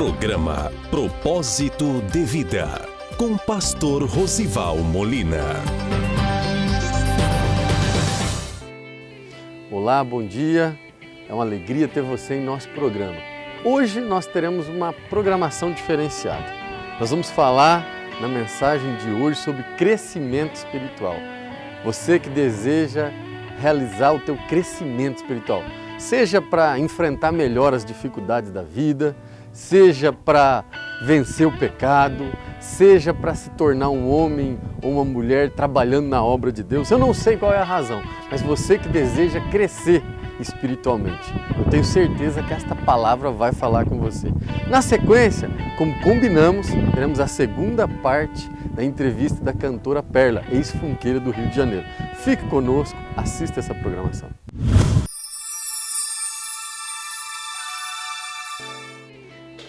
Programa Propósito de Vida, com Pastor Rosival Molina. Olá, bom dia. É uma alegria ter você em nosso programa. Hoje nós teremos uma programação diferenciada. Nós vamos falar na mensagem de hoje sobre crescimento espiritual. Você que deseja realizar o teu crescimento espiritual, seja para enfrentar melhor as dificuldades da vida, seja para vencer o pecado, seja para se tornar um homem ou uma mulher trabalhando na obra de Deus. Eu não sei qual é a razão, mas você que deseja crescer espiritualmente, eu tenho certeza que esta palavra vai falar com você. Na sequência, como combinamos, teremos a segunda parte da entrevista da cantora Perla, ex-funkeira do Rio de Janeiro. Fique conosco, assista essa programação.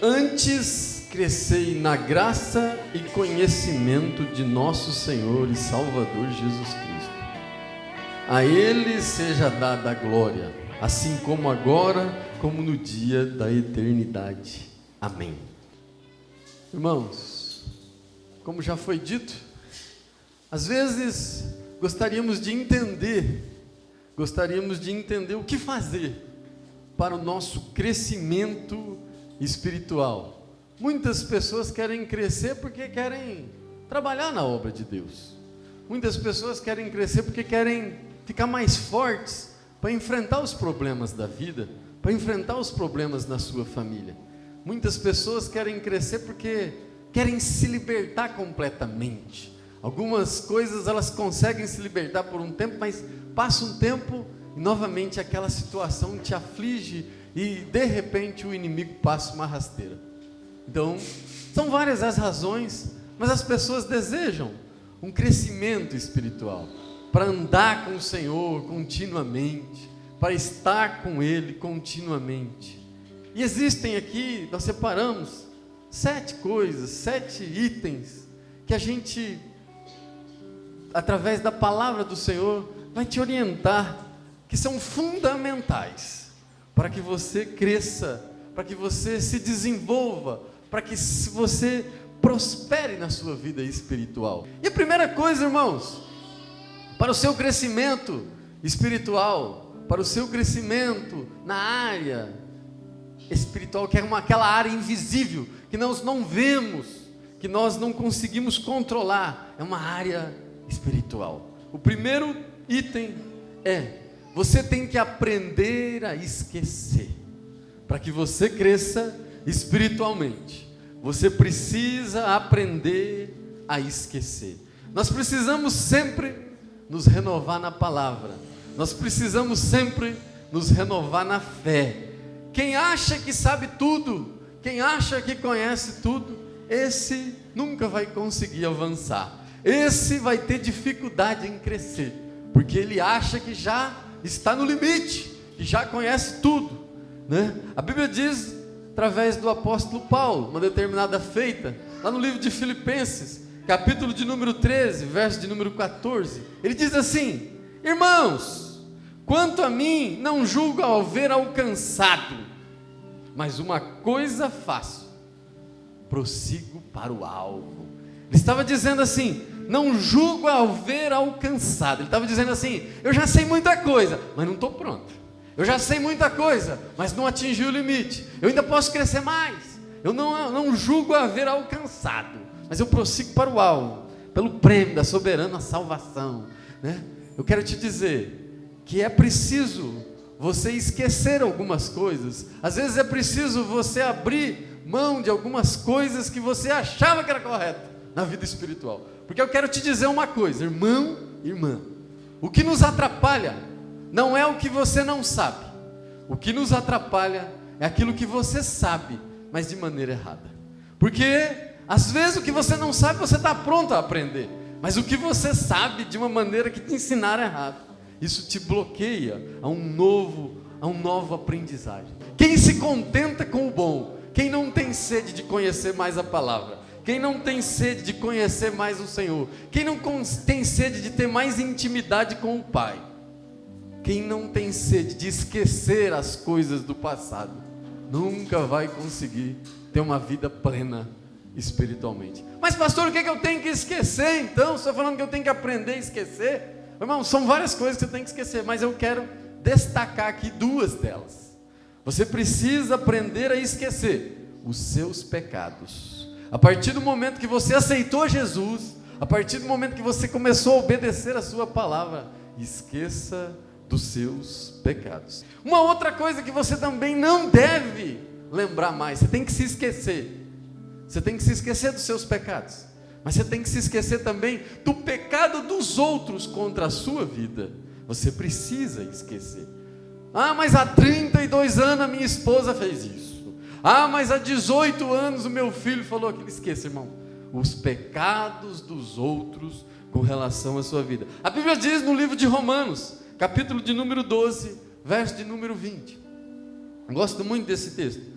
Antes, crescei na graça e conhecimento de nosso Senhor e Salvador Jesus Cristo. A Ele seja dada a glória, assim como agora, como no dia da eternidade. Amém. Irmãos, como já foi dito, às vezes gostaríamos de entender o que fazer para o nosso crescimento espiritual. Muitas pessoas querem crescer porque querem trabalhar na obra de Deus. Muitas pessoas querem crescer porque querem ficar mais fortes para enfrentar os problemas da vida, para enfrentar os problemas na sua família. Muitas pessoas querem crescer porque querem se libertar completamente. Algumas coisas elas conseguem se libertar por um tempo, mas passa um tempo e novamente aquela situação te aflige e de repente o inimigo passa uma rasteira. Então, são várias as razões, mas as pessoas desejam um crescimento espiritual, para andar com o Senhor continuamente, para estar com Ele continuamente. E existem aqui, nós separamos 7 coisas, 7 itens, que a gente, através da palavra do Senhor, vai te orientar, que são fundamentais, para que você cresça, para que você se desenvolva, para que você prospere na sua vida espiritual. E a primeira coisa, irmãos, para o seu crescimento espiritual, para o seu crescimento na área espiritual, que é aquela área invisível, que nós não vemos, que nós não conseguimos controlar, é uma área espiritual. O primeiro item é: você tem que aprender a esquecer. Para que você cresça espiritualmente, você precisa aprender a esquecer. Nós precisamos sempre nos renovar na palavra. Nós precisamos sempre nos renovar na fé. Quem acha que sabe tudo, quem acha que conhece tudo, esse nunca vai conseguir avançar. Esse vai ter dificuldade em crescer, porque ele acha que já está no limite, que já conhece tudo, né? A Bíblia diz, através do apóstolo Paulo, uma determinada feita, lá no livro de Filipenses, capítulo de número 13, verso de número 14, ele diz assim: irmãos, quanto a mim, não julgo haver alcançado, mas uma coisa faço, prossigo para o alvo. Ele estava dizendo assim: não julgo haver alcançado. Ele estava dizendo assim: eu já sei muita coisa, mas não estou pronto. Eu já sei muita coisa, mas não atingi o limite. Eu ainda posso crescer mais. Eu não julgo haver alcançado, mas eu prossigo para o alvo, pelo prêmio da soberana salvação, né? Eu quero te dizer que é preciso você esquecer algumas coisas. Às vezes é preciso você abrir mão de algumas coisas que você achava que era correto na vida espiritual. Porque eu quero te dizer uma coisa, irmão, irmã, o que nos atrapalha não é o que você não sabe. O que nos atrapalha é aquilo que você sabe, mas de maneira errada. Porque às vezes o que você não sabe, você está pronto a aprender, mas o que você sabe de uma maneira que te ensinaram errado, isso te bloqueia a uma nova aprendizagem. Quem se contenta com o bom, quem não tem sede de conhecer mais a palavra, quem não tem sede de conhecer mais o Senhor, quem não tem sede de ter mais intimidade com o Pai, quem não tem sede de esquecer as coisas do passado, nunca vai conseguir ter uma vida plena espiritualmente. Mas pastor, o que eu tenho que esquecer então? Você está falando que eu tenho que aprender a esquecer? Irmão, são várias coisas que você tem que esquecer, mas eu quero destacar aqui duas delas. Você precisa aprender a esquecer os seus pecados. A partir do momento que você aceitou Jesus, a partir do momento que você começou a obedecer a sua palavra, esqueça dos seus pecados. Uma outra coisa que você também não deve lembrar mais, você tem que se esquecer. Você tem que se esquecer dos seus pecados, mas você tem que se esquecer também do pecado dos outros contra a sua vida. Você precisa esquecer. Mas há 32 anos a minha esposa fez isso. Mas há 18 anos o meu filho falou aquilo. Esqueça, irmão, os pecados dos outros com relação à sua vida. A Bíblia diz no livro de Romanos, capítulo de número 12, verso de número 20. Eu gosto muito desse texto.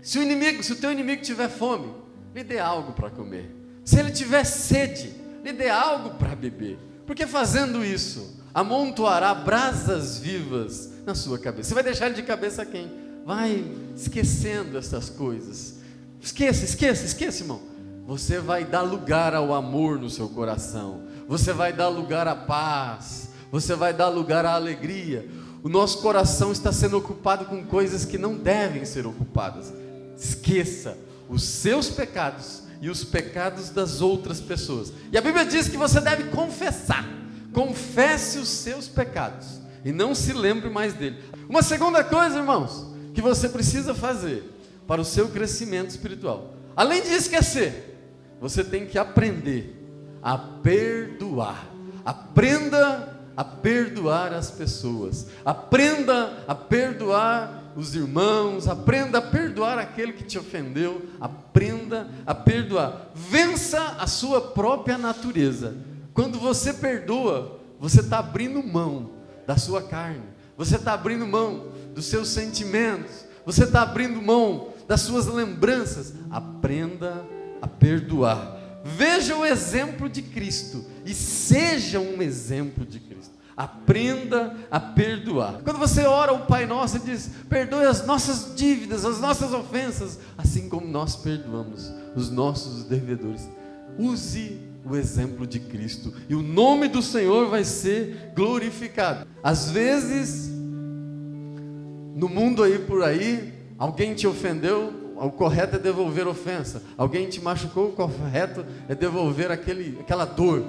Se o teu inimigo tiver fome, lhe dê algo para comer. Se ele tiver sede, lhe dê algo para beber. Porque fazendo isso, amontoará brasas vivas na sua cabeça. Você vai deixar ele de cabeça quem? Vai esquecendo essas coisas. Esqueça, irmão. Você vai dar lugar ao amor no seu coração. Você vai dar lugar à paz. Você vai dar lugar à alegria. O nosso coração está sendo ocupado com coisas que não devem ser ocupadas. Esqueça os seus pecados e os pecados das outras pessoas. E a Bíblia diz que você deve confessar. Confesse os seus pecados e não se lembre mais dele. Uma segunda coisa, irmãos, que você precisa fazer para o seu crescimento espiritual, além de esquecer, você tem que aprender a perdoar. Aprenda a perdoar as pessoas. Aprenda a perdoar os irmãos. Aprenda a perdoar aquele que te ofendeu. Aprenda a perdoar. Vença a sua própria natureza. Quando você perdoa, você está abrindo mão da sua carne. Você está abrindo mão dos seus sentimentos. Você está abrindo mão das suas lembranças. Aprenda a perdoar. Veja o exemplo de Cristo e seja um exemplo de Cristo. Aprenda a perdoar. Quando você ora o Pai Nosso, ele diz: perdoe as nossas dívidas, as nossas ofensas, assim como nós perdoamos os nossos devedores. Use o exemplo de Cristo e o nome do Senhor vai ser glorificado. Às vezes, no mundo aí por aí, alguém te ofendeu, o correto é devolver ofensa. Alguém te machucou, o correto é devolver aquela dor.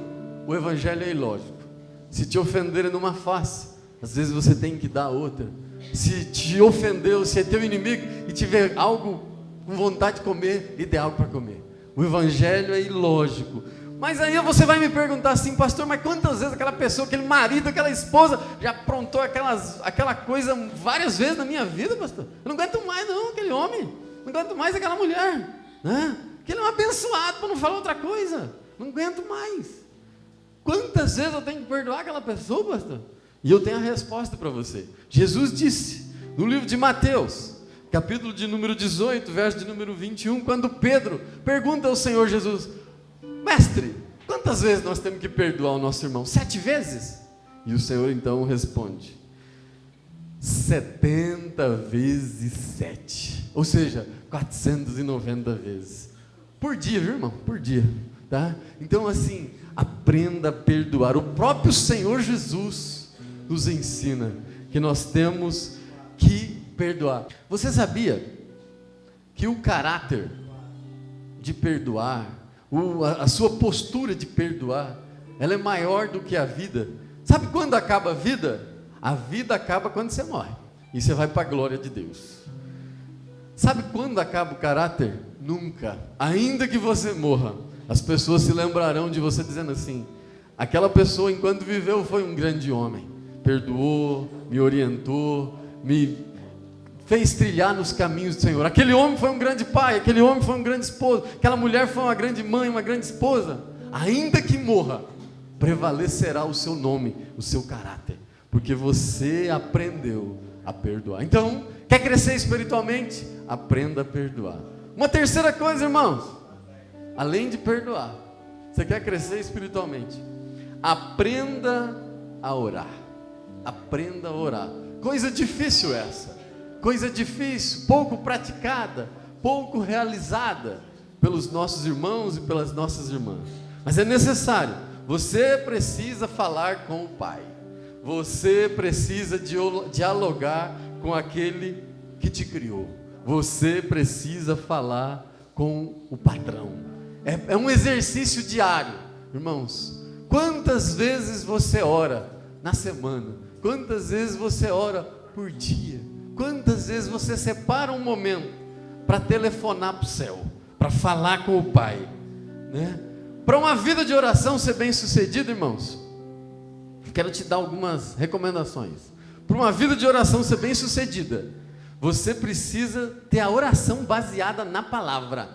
O evangelho é ilógico. Se te ofenderem numa face, às vezes você tem que dar outra. Se te ofendeu, se é teu inimigo e tiver algo com vontade de comer, lhe dê algo para comer. O evangelho é ilógico. Mas aí você vai me perguntar assim: pastor, mas quantas vezes aquela pessoa, aquele marido, aquela esposa já aprontou aquela coisa várias vezes na minha vida, pastor? Eu não aguento mais não, aquele homem. Não aguento mais aquela mulher, né? Que ele é um abençoado, para não falar outra coisa. Não aguento mais. Quantas vezes eu tenho que perdoar aquela pessoa, pastor? E eu tenho a resposta para você. Jesus disse no livro de Mateus, capítulo de número 18, verso de número 21, quando Pedro pergunta ao Senhor Jesus: mestre, quantas vezes nós temos que perdoar o nosso irmão? 7 vezes? E o Senhor então responde: 70 vezes 7. Ou seja, 490 vezes. Por dia, viu, irmão? Por dia, tá? Então assim, aprenda a perdoar. O próprio Senhor Jesus nos ensina que nós temos que perdoar. Você sabia que o caráter de perdoar, a sua postura de perdoar, ela é maior do que a vida? Sabe quando acaba a vida? A vida acaba quando você morre e você vai para a glória de Deus. Sabe quando acaba o caráter? Nunca. Ainda que você morra, as pessoas se lembrarão de você dizendo assim: aquela pessoa enquanto viveu foi um grande homem, perdoou, me orientou, me fez trilhar nos caminhos do Senhor. Aquele homem foi um grande pai, aquele homem foi um grande esposo, aquela mulher foi uma grande mãe, uma grande esposa. Ainda que morra, prevalecerá o seu nome, o seu caráter, porque você aprendeu a perdoar. Então, quer crescer espiritualmente? Aprenda a perdoar. Uma terceira coisa, irmãos, além de perdoar, você quer crescer espiritualmente? Aprenda a orar. Aprenda a orar. Coisa difícil essa. coisa difícil, pouco praticada, pouco realizada pelos nossos irmãos e pelas nossas irmãs. Mas é necessário. Você precisa falar com o Pai. Você precisa dialogar com aquele que te criou. Você precisa falar com o patrão. É um exercício diário, irmãos. Quantas vezes você ora na semana? Quantas vezes você ora por dia? Quantas vezes você separa um momento para telefonar para o céu, para falar com o Pai, né? Para uma vida de oração ser bem sucedida, irmãos, quero te dar algumas recomendações. Para uma vida de oração ser bem sucedida, você precisa ter a oração baseada na palavra,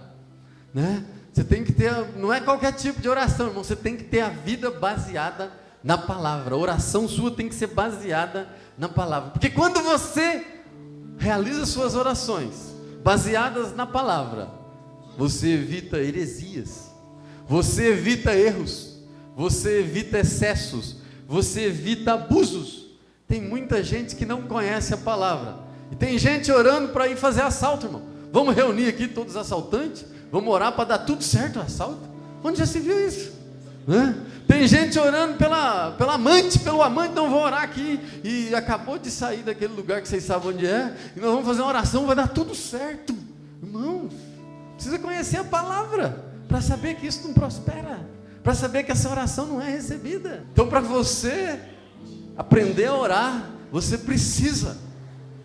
né? Você tem que ter, não é qualquer tipo de oração, irmão, você tem que ter a vida baseada na palavra. A oração sua tem que ser baseada na palavra, porque quando você realiza suas orações baseadas na palavra, você evita heresias, você evita erros, você evita excessos, você evita abusos. Tem muita gente que não conhece a palavra, e tem gente orando para ir fazer assalto, irmão. Vamos reunir aqui todos os assaltantes, vamos orar para dar tudo certo o assalto. Onde já se viu isso, né? Tem gente orando pela amante, pelo amante. Não, vou orar aqui, e acabou de sair daquele lugar que vocês sabem onde é, e nós vamos fazer uma oração, vai dar tudo certo. Irmão, precisa conhecer a palavra para saber que isso não prospera, para saber que essa oração não é recebida. Então, para você aprender a orar, você precisa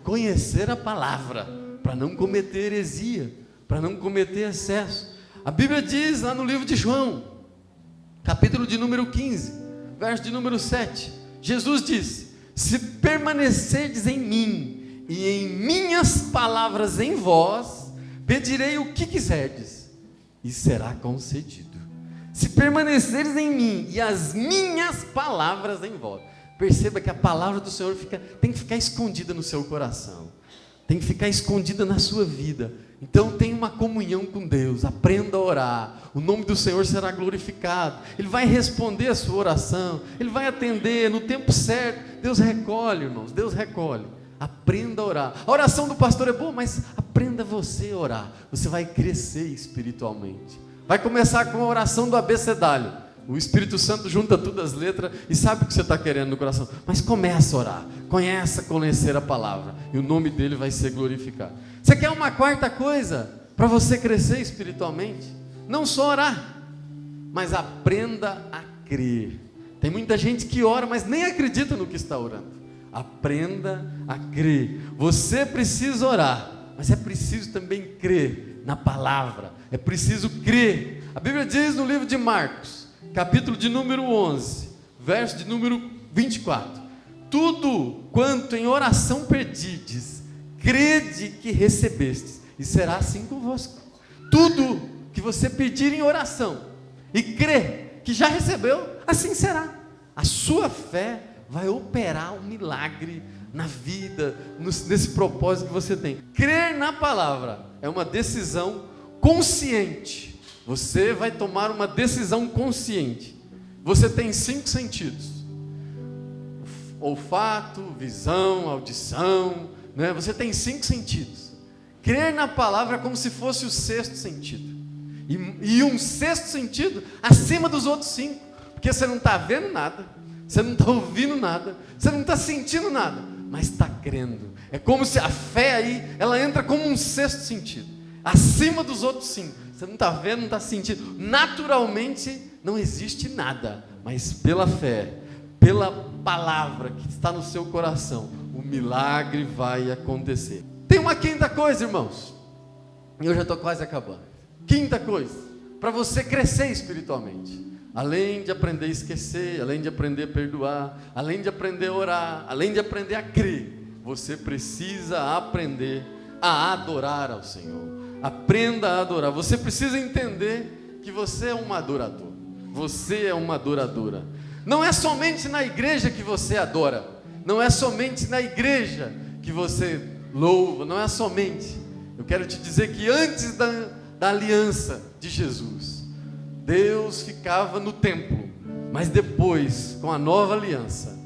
conhecer a palavra, para não cometer heresia, para não cometer excesso. A Bíblia diz lá no livro de João, capítulo de número 15, verso de número 7, Jesus disse: se permanecerdes em mim, e em minhas palavras em vós, pedirei o que quiserdes, e será concedido. Se permaneceres em mim, e as minhas palavras em vós. Perceba que a palavra do Senhor tem que ficar escondida no seu coração, tem que ficar escondida na sua vida. Então tenha uma comunhão com Deus, aprenda a orar, o nome do Senhor será glorificado, Ele vai responder a sua oração, Ele vai atender no tempo certo. Deus recolhe, irmãos, Deus recolhe. Aprenda a orar. A oração do pastor é boa, mas aprenda você a orar, você vai crescer espiritualmente. Vai começar com a oração do abecedário. O Espírito Santo junta todas as letras e sabe o que você está querendo no coração, mas começa a orar, começa a conhecer a palavra, e o nome dele vai ser glorificado. Você quer uma quarta coisa para você crescer espiritualmente? Não só orar, mas aprenda a crer. Tem muita gente que ora, mas nem acredita no que está orando. Aprenda a crer. Você precisa orar, mas é preciso também crer na palavra, é preciso crer. A Bíblia diz no livro de Marcos, capítulo de número 11, verso de número 24: tudo quanto em oração pedides, crede que recebestes, e será assim convosco. Tudo que você pedir em oração e crer que já recebeu, assim será. A sua fé vai operar um milagre na vida, nesse propósito que você tem. Crer na palavra é uma decisão consciente. Você vai tomar uma decisão consciente. Você tem 5 sentidos: olfato, visão, audição, né? Você tem 5 sentidos. Crer na palavra é como se fosse o 6º sentido, e um 6º sentido acima dos outros 5, porque você não está vendo nada, você não está ouvindo nada, você não está sentindo nada, mas está crendo. É como se a fé aí, ela entra como um 6º sentido, acima dos outros 5. Você não está vendo, não está sentindo, naturalmente não existe nada, mas pela fé, pela palavra que está no seu coração, o milagre vai acontecer. Tem uma quinta coisa, irmãos, eu já estou quase acabando. Quinta coisa, para você crescer espiritualmente, além de aprender a esquecer, além de aprender a perdoar, além de aprender a orar, além de aprender a crer, você precisa aprender a adorar ao Senhor. Aprenda a adorar. Você precisa entender que você é um adorador. Você é uma adoradora. Não é somente na igreja que você adora, não é somente na igreja que você louva, não é somente. Eu quero te dizer que antes da aliança de Jesus, Deus ficava no templo, mas depois, com a nova aliança,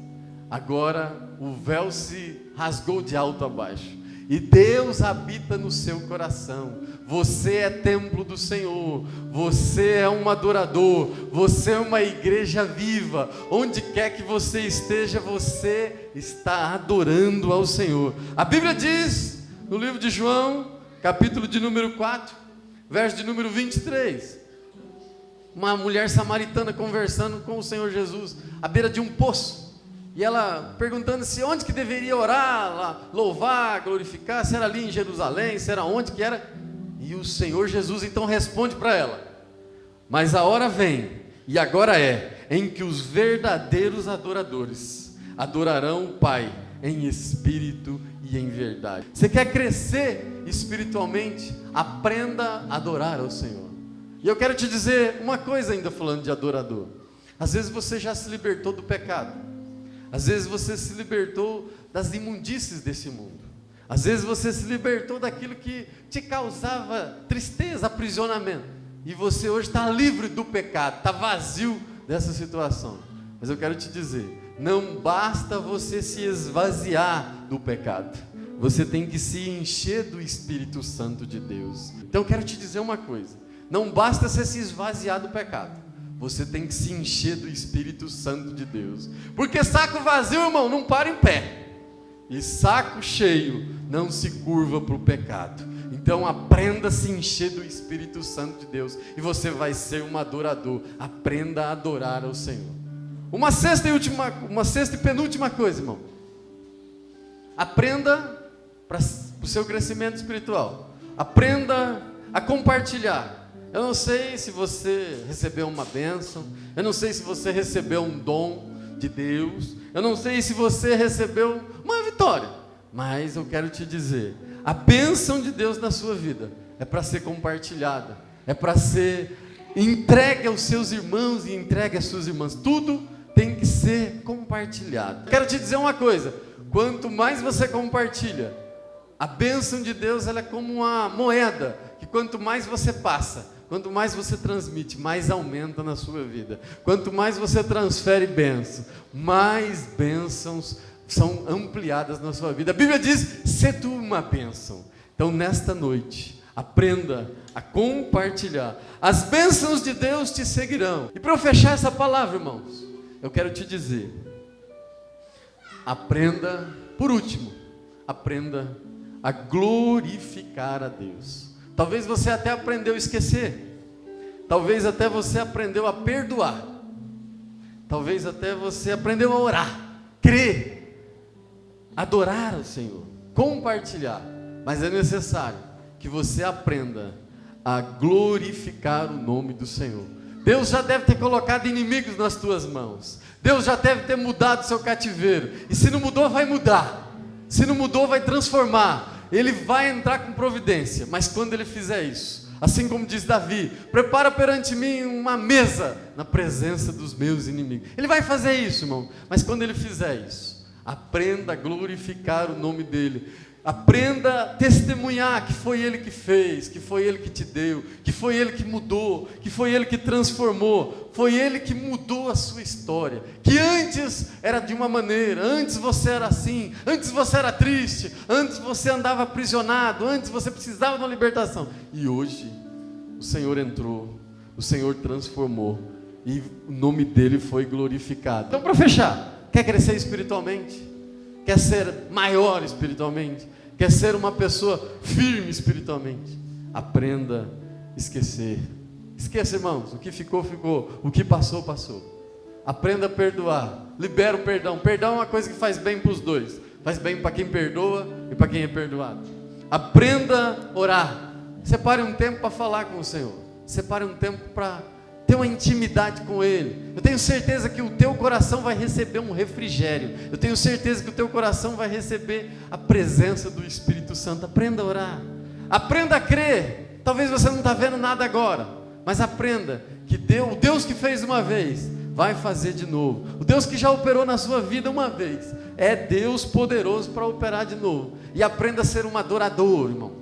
agora o véu se rasgou de alto a baixo, e Deus habita no seu coração. Você é templo do Senhor, você é um adorador, você é uma igreja viva. Onde quer que você esteja, você está adorando ao Senhor. A Bíblia diz, no livro de João, capítulo de número 4, verso de número 23, uma mulher samaritana conversando com o Senhor Jesus, à beira de um poço. E ela perguntando se onde que deveria orar, louvar, glorificar, se era ali em Jerusalém, se era onde que era. E o Senhor Jesus então responde para ela: mas a hora vem, e agora é, em que os verdadeiros adoradores adorarão o Pai em espírito e em verdade. Você quer crescer espiritualmente? Aprenda a adorar ao Senhor. E eu quero te dizer uma coisa ainda falando de adorador. Às vezes você já se libertou do pecado. Às vezes você se libertou das imundícies desse mundo. Às vezes você se libertou daquilo que te causava tristeza, aprisionamento. E você hoje está livre do pecado, está vazio dessa situação. Mas eu quero te dizer, não basta você se esvaziar do pecado. Você tem que se encher do Espírito Santo de Deus. Então eu quero te dizer uma coisa. Não basta você se esvaziar do pecado. Você tem que se encher do Espírito Santo de Deus. Porque saco vazio, irmão, não para em pé. E saco cheio não se curva para o pecado. Então aprenda a se encher do Espírito Santo de Deus. E você vai ser um adorador. Aprenda a adorar ao Senhor. Uma sexta e penúltima coisa, irmão. Aprenda para o seu crescimento espiritual. Aprenda a compartilhar. Eu não sei se você recebeu uma bênção, eu não sei se você recebeu um dom de Deus, eu não sei se você recebeu uma vitória, mas eu quero te dizer, a bênção de Deus na sua vida é para ser compartilhada, é para ser entregue aos seus irmãos e entregue às suas irmãs. Tudo tem que ser compartilhado. Quero te dizer uma coisa, quanto mais você compartilha, a bênção de Deus ela é como uma moeda, que quanto mais você passa, quanto mais você transmite, mais aumenta na sua vida. Quanto mais você transfere bênção, mais bênçãos são ampliadas na sua vida. A Bíblia diz, sê tu uma bênção. Então nesta noite, aprenda a compartilhar. As bênçãos de Deus te seguirão. E para eu fechar essa palavra, irmãos, eu quero te dizer, aprenda, por último, aprenda a glorificar a Deus. Talvez você até aprendeu a esquecer. Talvez até você aprendeu a perdoar. Talvez até você aprendeu a orar, crer, adorar ao Senhor, compartilhar. Mas é necessário que você aprenda a glorificar o nome do Senhor. Deus já deve ter colocado inimigos nas tuas mãos. Deus já deve ter mudado o seu cativeiro. E se não mudou, vai mudar. Se não mudou, vai transformar. Ele vai entrar com providência, mas quando ele fizer isso, assim como diz Davi, prepara perante mim uma mesa na presença dos meus inimigos. Ele vai fazer isso, irmão, mas quando ele fizer isso, aprenda a glorificar o nome dele. Aprenda a testemunhar que foi Ele que fez, que foi Ele que te deu, que foi Ele que mudou, que foi Ele que transformou, foi Ele que mudou a sua história, que antes era de uma maneira, antes você era assim, antes você era triste, antes você andava aprisionado, antes você precisava de uma libertação, e hoje o Senhor entrou, o Senhor transformou, e o nome dEle foi glorificado. Então, para fechar, quer crescer espiritualmente? Quer ser maior espiritualmente? Quer ser uma pessoa firme espiritualmente? Aprenda a esquecer. Esqueça, irmãos, o que ficou, ficou. O que passou, passou. Aprenda a perdoar. Libera o perdão. Perdão é uma coisa que faz bem para os dois. Faz bem para quem perdoa e para quem é perdoado. Aprenda a orar. Separe um tempo para falar com o Senhor. Separe um tempo para ter uma intimidade com Ele. Eu tenho certeza que o teu coração vai receber um refrigério. Eu tenho certeza que o teu coração vai receber a presença do Espírito Santo. Aprenda a orar. Aprenda a crer. Talvez você não está vendo nada agora, mas aprenda que o Deus que fez uma vez, vai fazer de novo. O Deus que já operou na sua vida uma vez, é Deus poderoso para operar de novo. E aprenda a ser um adorador, irmão.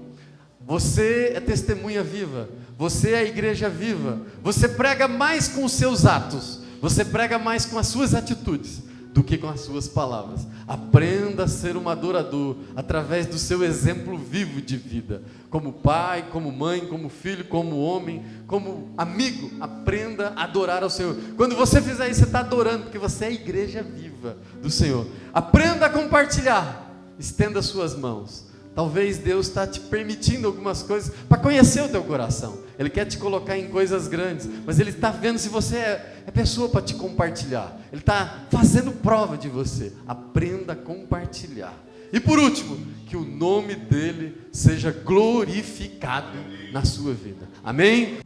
Você é testemunha viva. Você é a igreja viva. Você prega mais com os seus atos. Você prega mais com as suas atitudes do que com as suas palavras. Aprenda a ser um adorador através do seu exemplo vivo de vida. Como pai, como mãe, como filho, como homem, como amigo. Aprenda a adorar ao Senhor. Quando você fizer isso, você está adorando, porque você é a igreja viva do Senhor. Aprenda a compartilhar. Estenda suas mãos. Talvez Deus está te permitindo algumas coisas para conhecer o teu coração. Ele quer te colocar em coisas grandes, mas Ele está vendo se você é pessoa para te compartilhar. Ele está fazendo prova de você. Aprenda a compartilhar. E por último, que o nome dEle seja glorificado na sua vida. Amém?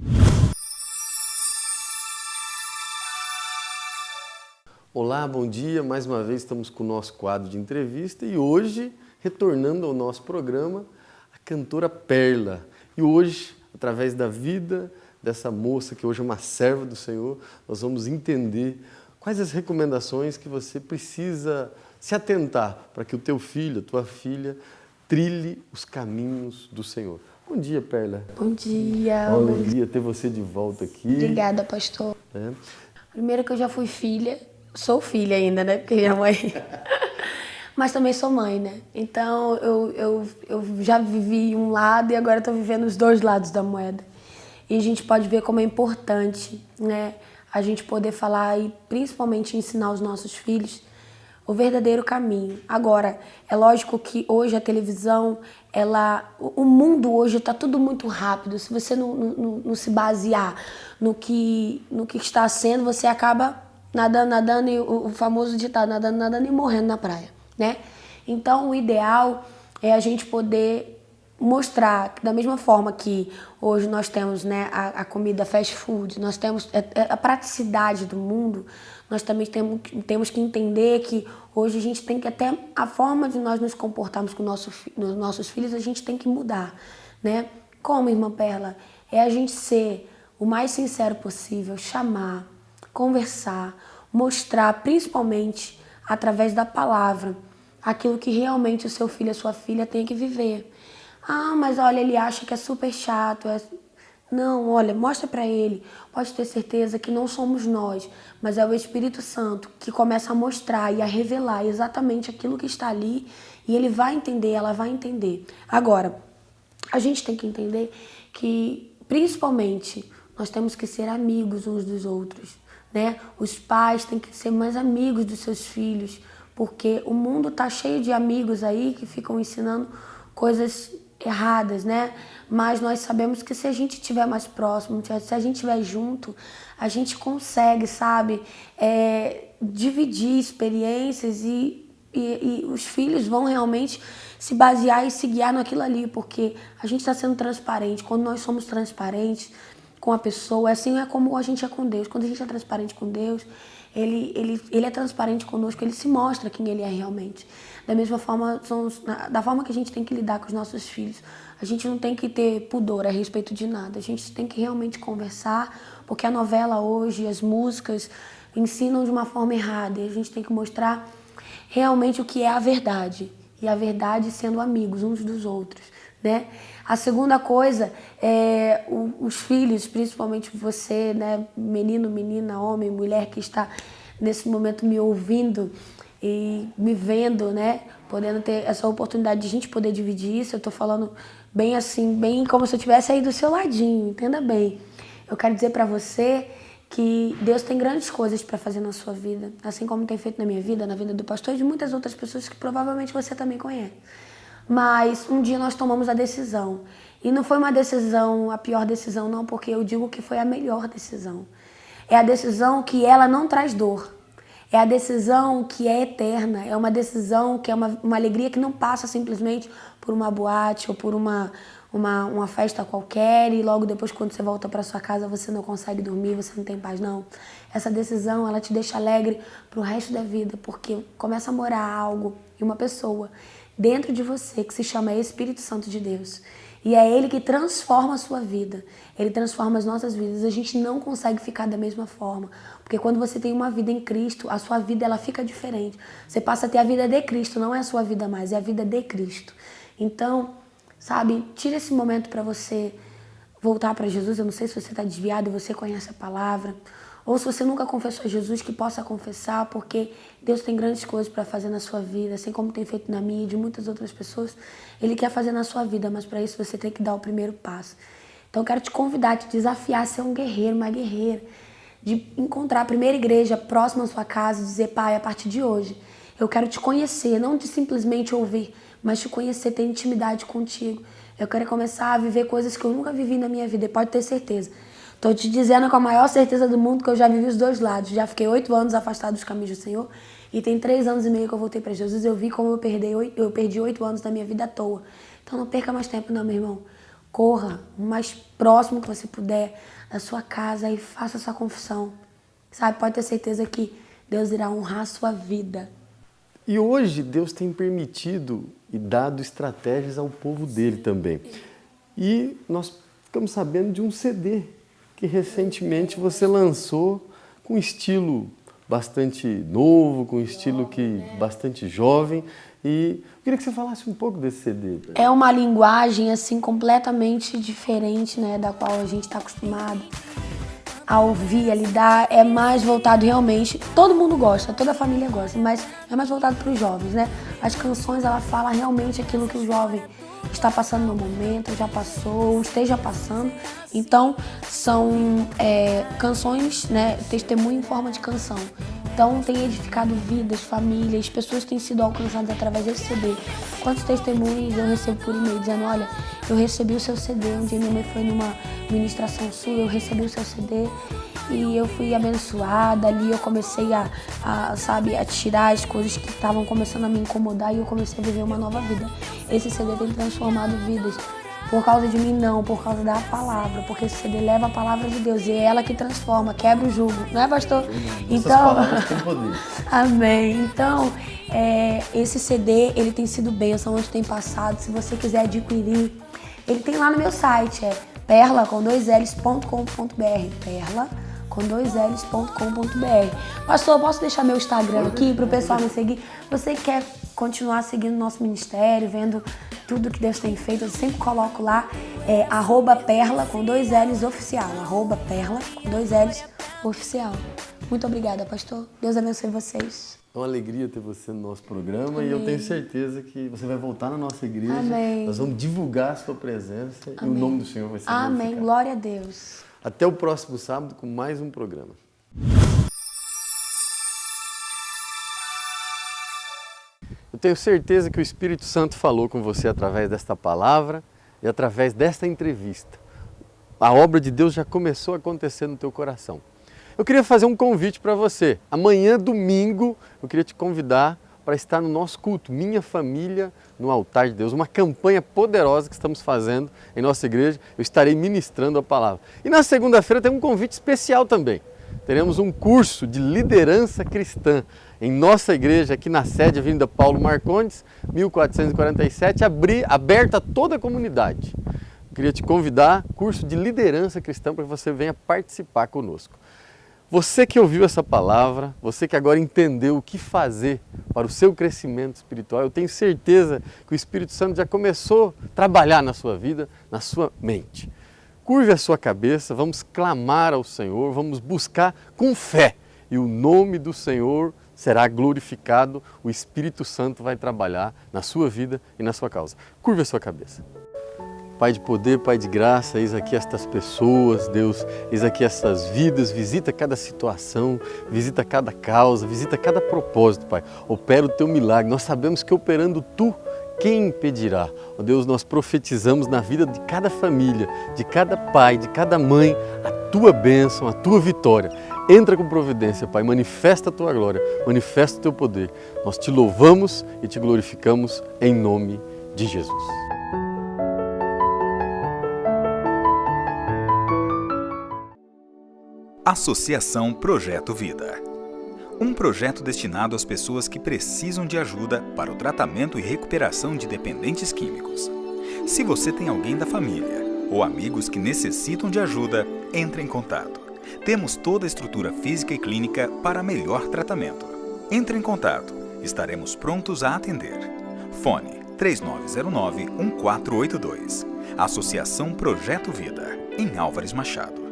Olá, bom dia. Mais uma vez estamos com o nosso quadro de entrevista e hoje, retornando ao nosso programa, a cantora Perla. E hoje, através da vida dessa moça, que hoje é uma serva do Senhor, nós vamos entender quais as recomendações que você precisa se atentar para que o teu filho, a tua filha, trilhe os caminhos do Senhor. Bom dia, Perla. Bom dia. Uma alegria ter você de volta aqui. Obrigada, pastor. Primeiro que eu já fui filha, sou filha ainda, né? Porque minha mãe... Mas também sou mãe, né? Então, eu já vivi um lado e agora estou vivendo os dois lados da moeda. E a gente pode ver como é importante, né? A gente poder falar e principalmente ensinar os nossos filhos o verdadeiro caminho. Agora, é lógico que hoje a televisão, o mundo hoje está tudo muito rápido. Se você não se basear no que está sendo, você acaba nadando, e o famoso ditado, nadando e morrendo na praia. Né? Então, o ideal é a gente poder mostrar, da mesma forma que hoje nós temos, né, a comida fast food, nós temos a praticidade do mundo, nós também temos que entender que hoje a gente tem que até a forma de nós nos comportarmos com os nossos filhos, a gente tem que mudar. Né? Como, irmã Perla? É a gente ser o mais sincero possível, chamar, conversar, mostrar, principalmente através da palavra, aquilo que realmente o seu filho, a sua filha tem que viver. Ah, mas olha, ele acha que é super chato. Não, olha, mostra para ele. Pode ter certeza que não somos nós, mas é o Espírito Santo que começa a mostrar e a revelar exatamente aquilo que está ali e ele vai entender, ela vai entender. Agora, a gente tem que entender que, principalmente, nós temos que ser amigos uns dos outros, né? Os pais têm que ser mais amigos dos seus filhos, porque o mundo está cheio de amigos aí que ficam ensinando coisas erradas, né? Mas nós sabemos que se a gente estiver mais próximo, se a gente estiver junto, a gente consegue, sabe, dividir experiências e os filhos vão realmente se basear e se guiar naquilo ali, porque a gente está sendo transparente. Quando nós somos transparentes com a pessoa, assim é como a gente é com Deus. Quando a gente é transparente com Deus, Ele é transparente conosco, Ele se mostra quem Ele é realmente. Da mesma forma, da forma que a gente tem que lidar com os nossos filhos. A gente não tem que ter pudor a respeito de nada. A gente tem que realmente conversar, porque a novela hoje, as músicas, ensinam de uma forma errada. E a gente tem que mostrar realmente o que é a verdade. E a verdade sendo amigos uns dos outros, né? A segunda coisa é os filhos, principalmente você, né, menino, menina, homem, mulher que está nesse momento me ouvindo e me vendo, né, podendo ter essa oportunidade de a gente poder dividir isso. Eu estou falando bem assim, bem como se eu estivesse aí do seu ladinho, entenda bem. Eu quero dizer para você que Deus tem grandes coisas para fazer na sua vida, assim como tem feito na minha vida, na vida do pastor e de muitas outras pessoas que provavelmente você também conhece. Mas um dia nós tomamos a decisão. E não foi uma decisão, a pior decisão, não, porque eu digo que foi a melhor decisão. É a decisão que ela não traz dor. É a decisão que é eterna. É uma decisão que é uma alegria que não passa simplesmente por uma boate ou por uma festa qualquer e logo depois, quando você volta para sua casa, você não consegue dormir, você não tem paz, não. Essa decisão, ela te deixa alegre para o resto da vida, porque começa a morar algo e uma pessoa dentro de você que se chama Espírito Santo de Deus. E é Ele que transforma a sua vida. Ele transforma as nossas vidas. A gente não consegue ficar da mesma forma. Porque quando você tem uma vida em Cristo, a sua vida ela fica diferente. Você passa a ter a vida de Cristo, não é a sua vida mais, é a vida de Cristo. Então, sabe, tira esse momento para você voltar para Jesus. Eu não sei se você está desviado e você conhece a palavra. Ou se você nunca confessou a Jesus, que possa confessar, porque Deus tem grandes coisas para fazer na sua vida, assim como tem feito na minha e de muitas outras pessoas. Ele quer fazer na sua vida, mas para isso você tem que dar o primeiro passo. Então eu quero te convidar, te desafiar a ser um guerreiro, uma guerreira, de encontrar a primeira igreja próxima à sua casa e dizer: Pai, a partir de hoje eu quero te conhecer, não de simplesmente ouvir, mas te conhecer, ter intimidade contigo. Eu quero começar a viver coisas que eu nunca vivi na minha vida, e pode ter certeza. Estou te dizendo com a maior certeza do mundo que eu já vivi os dois lados. Já fiquei 8 anos afastado dos caminhos do Senhor e tem 3 anos e meio que eu voltei para Jesus. Eu vi como eu perdi 8 anos da minha vida à toa. Então não perca mais tempo não, meu irmão. Corra o mais próximo que você puder da sua casa e faça a sua confissão. Sabe, pode ter certeza que Deus irá honrar a sua vida. E hoje Deus tem permitido e dado estratégias ao povo dele também. E nós ficamos sabendo de um CD que recentemente você lançou com estilo bastante novo, com estilo bastante jovem. E eu queria que você falasse um pouco desse CD. É uma linguagem assim completamente diferente, né, da qual a gente está acostumado a ouvir, a lidar. É mais voltado realmente, todo mundo gosta, toda a família gosta, mas é mais voltado para os jovens, né? As canções, ela fala realmente aquilo que o jovem está passando no momento, já passou, ou esteja passando. Então, são canções, né, testemunho em forma de canção. Então, tem edificado vidas, famílias, pessoas têm sido alcançadas através desse CD. Quantos testemunhos eu recebo por e-mail dizendo: olha, eu recebi o seu CD, um dia minha mãe foi numa ministração sua, eu recebi o seu CD e eu fui abençoada. Ali eu comecei a tirar as coisas que estavam começando a me incomodar e eu comecei a viver uma nova vida. Esse CD tem transformado vidas. Por causa de mim não, por causa da palavra, porque esse CD leva a palavra de Deus e é ela que transforma, quebra o jugo, não é, pastor? Então, palavras têm poder. Amém. Então, esse CD, ele tem sido bênção onde tem passado. Se você quiser adquirir, ele tem lá no meu site, perla.com.br, perla.com.br. Pastor, posso deixar meu Instagram aqui para o pessoal me seguir? Você quer continuar seguindo o nosso ministério, vendo tudo que Deus tem feito, eu sempre coloco lá, @perla com 2 L's oficial, @perla com 2 L's oficial. Muito obrigada, pastor. Deus abençoe vocês. É uma alegria ter você no nosso programa. Amém. E eu tenho certeza que você vai voltar na nossa igreja. Amém. Nós vamos divulgar a sua presença. Amém. E o nome do Senhor vai ser glorificado. Amém. Glória a Deus. Até o próximo sábado com mais um programa. Eu tenho certeza que o Espírito Santo falou com você através desta palavra e através desta entrevista. A obra de Deus já começou a acontecer no teu coração. Eu queria fazer um convite para você. Amanhã, domingo, eu queria te convidar para estar no nosso culto, Minha Família no Altar de Deus, uma campanha poderosa que estamos fazendo em nossa igreja. Eu estarei ministrando a palavra. E na segunda-feira tem um convite especial também. Teremos um curso de liderança cristã em nossa igreja, aqui na sede Avenida Paulo Marcondes, 1447, aberta a toda a comunidade. Eu queria te convidar, curso de liderança cristã, para que você venha participar conosco. Você que ouviu essa palavra, você que agora entendeu o que fazer para o seu crescimento espiritual, eu tenho certeza que o Espírito Santo já começou a trabalhar na sua vida, na sua mente. Curve a sua cabeça, vamos clamar ao Senhor, vamos buscar com fé e o nome do Senhor será glorificado, o Espírito Santo vai trabalhar na sua vida e na sua causa. Curve a sua cabeça. Pai de poder, Pai de graça, eis aqui estas pessoas, Deus, eis aqui essas vidas, visita cada situação, visita cada causa, visita cada propósito, Pai. Opera o Teu milagre, nós sabemos que operando Tu, quem impedirá? Ó Deus, nós profetizamos na vida de cada família, de cada pai, de cada mãe, a Tua bênção, a Tua vitória. Entra com providência, Pai, manifesta a Tua glória, manifesta o Teu poder. Nós Te louvamos e Te glorificamos em nome de Jesus. Associação Projeto Vida. Um projeto destinado às pessoas que precisam de ajuda para o tratamento e recuperação de dependentes químicos. Se você tem alguém da família ou amigos que necessitam de ajuda, entre em contato. Temos toda a estrutura física e clínica para melhor tratamento. Entre em contato, estaremos prontos a atender. Fone 3909-1482. Associação Projeto Vida, em Álvares Machado.